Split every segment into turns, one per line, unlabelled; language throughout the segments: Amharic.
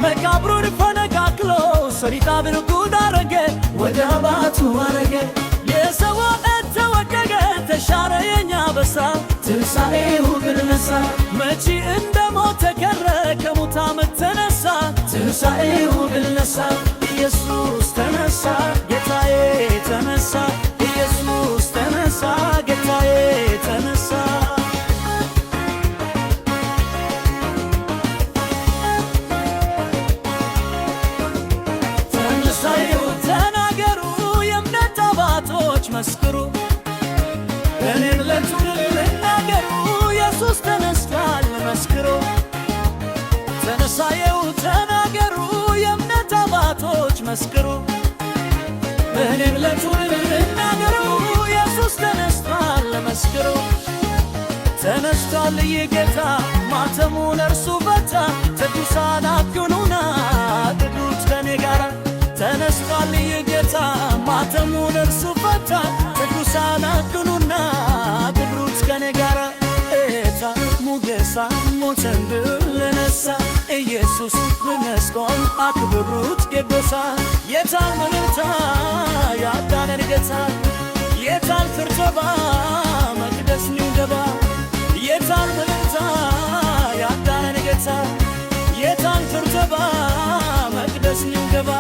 መቃብሩን ፈነቃቅሎ ሰሪጣብን ጉድ አረገ ወደ አባቱ አረገ የሰው ተወደገ ተሻረ የኛ በሳ ትንሣኤው ግን ነሳ መቼ እንደሞተ ቀረ ከሙታን ተነሳ ትንሣኤው ግን ነሳ ኢየሱስ ተነሳ ጌታዬ ተነሳ ኢየሱስ ተነሳ ጌታዬ ተነሳ መስክሩ እኔም ለትውልድ ልናገሩ ኢየሱስ ተነስቷል መስክሩ ተነሳየው ተናገሩ የእምነት አባቶች መስክሩ እኔም ለትውልድ ልናገሩ ኢየሱስ ተነስቷል መስክሩ ተነስቷል የጌታ ማተሙን እርሱ ፈታ ቅዱሳን አግኑና ቅዱስ ከኔ ጋር ተነስቷል የጌታ ማተሙን እርሱ ፈታ ቅዱሳን አግኑና ክብሩት ከኔ ጋር ኤታ ሙገሳ ሞትን ድል ነሳ ኢየሱስ በመስቀል አክብሩት የጎሳ የታል መልእክታ ያዳነን ጌታ የታል ፍርተባ መቅደስ ንገባ የታል መልእክታ ያዳነን ጌታ የታል ፍርተባ መቅደስ ንገባ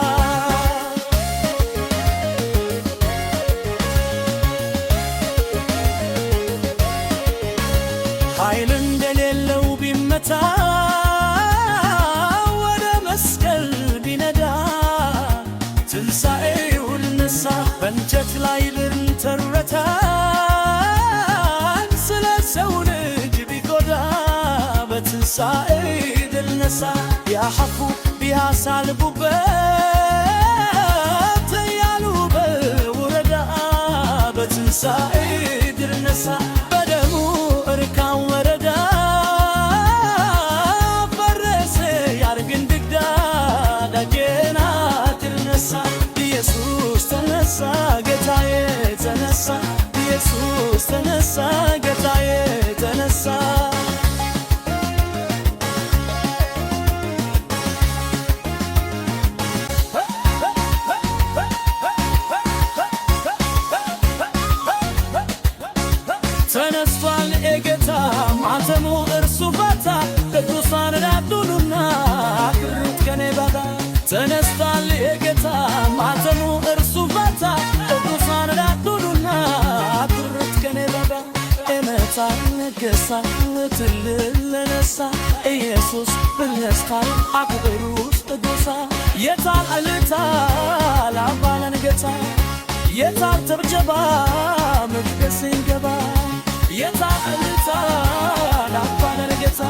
ኃይል እንደሌለው ቢመታ ወደ መስቀል ቢነዳ ትንሣኤውን ነሳ በእንጨት ላይ ልንተረታ ስለ ሰው ልጅ ቢጎዳ በትንሣኤ ድል ነሳ ቢያሐፉ ቢያሳልቡበት ያሉ በውረዳ በትንሣኤ ድል ነሳ በደሙ እርካው ወረዳ ፈረሰ ያርግን ድግዳ ዳጌና ትነሳ ኢየሱስ ተነሳ ጌታዬ ተነሳ ኢየሱስ ተነሳ ጌታዬ ተነሳ ተነስቷል የጌታ ማተሙ እርሱ ፈታ ቅዱሳን ዳዱሉና ክብሩት ከኔ ባታ ተነስቷል የጌታ ማተሙ እርሱ ፈታ ቅዱሳን ዳዱሉና ክብሩት ከኔ ባታ ኤመታ ነገሳ ትልል ለነሳ ኢየሱስ ብለስታል አክብሩት ቅዱሳ የታል አልታ ላባለን ጌታ የታል ተብጀባ መቅደስ እንገባ የታል አልታ ላባለን ጌታ